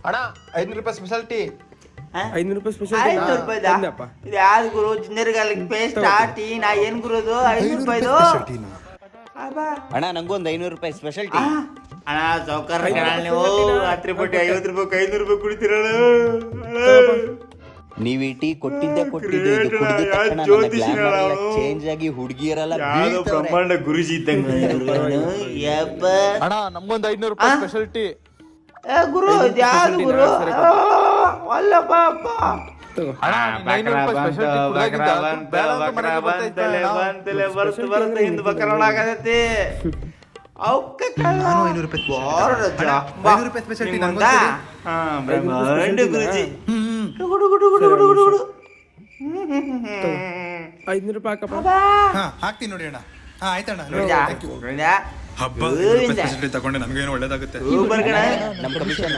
ಅಣ್ಣ 500 ರೂಪಾಯಿ special tea. 500 ರೂಪಾಯಿ ಸ್ಪೆಷಲ್ 500 ರೂಪಾಯಿದಾ? ಇದು ಯಾವ್ದು ಗುರು? ಜಿಂಜರ್ಗಾಲಿಗೆ ಪೇಸ್ಟ್ ಟೀ ನಾ ಏನ್ ಗುರು ಅದು 500 ರೂಪಾಯಿದು? ಅಣ್ಣ ನಂಗೊಂದು 500 ರೂಪಾಯಿ ಸ್ಪೆಷಲ್ ಟೀ. ಅಣ್ಣ ಸೌಕರ್ ನೀವು 10 ರೂಪಾಯಿ 50 ರೂಪಾಯಿ 500 ರೂಪಾಯಿ ಕುಡಿತೀರಣ್ಣ. ನೀವ್ ಈ ಟೀ ಕೊಟ್ಟಿದ್ದೆ ಇದು ಕುಡಿದ ತಕ್ಷಣ ಚೇಂಜ್ ಆಗಿ ಹುಡುಗಿಯರೆಲ್ಲ ಬ್ರಹ್ಮಾಂಡ ಗುರುಜಿ ಇದ್ದಂಗೆ. ಅಣ್ಣ ನಮ್ಗೊಂದು 500 ರೂಪಾಯಿ ಸ್ಪೆಷಲ್ ಟೀ. ಗುರು ಇದು ಯಾವ್ದು ಗುರು? ಅಲ್ಲಪ್ಪ ಅಪ್ಪ ಅಣ್ಣ 500 ರೂಪಾಯಿ ಸ್ಪೆಷಲ್ ಟೀ ಕುಡಿಯಾಗಿದ್ದ ಬರ್ತ ಹಿಂದ್ ಬಕರೋಣ ಆಗತೈತಿ. ಅವಕ್ಕೆ ನಾನು 500 ರೂಪಾಯಿ ಸ್ಪೆಷಲ್ ಟೀ ಬ್ರಹ್ಮಾಂಡ ಗುರುಜಿ. ಗುಡು ಗುಡು ಗುಡು ಗುಡು ಗುಡು ಗುಡು. 500 ರೂಪಾಯಿ ಹಾಕಪ್ಪ. ಹಾ ಹಾಕ್ತೀನಿ ನೋಡಿ ಅಣ್ಣ. ಹಾ ಆಯ್ತಣ್ಣ. ನೋಡ್ಯಾ? ಹಬ್ಬ ಸ್ಪೆಷಲ್ ಟೀ ತಗೊಂಡೆ ನಮಗೇನು ಒಳ್ಳೇದಾಗುತ್ತೆ. ಸೂಪರ್ ಕಣ. ನಮ್ಮ ಕಮಿಷನ್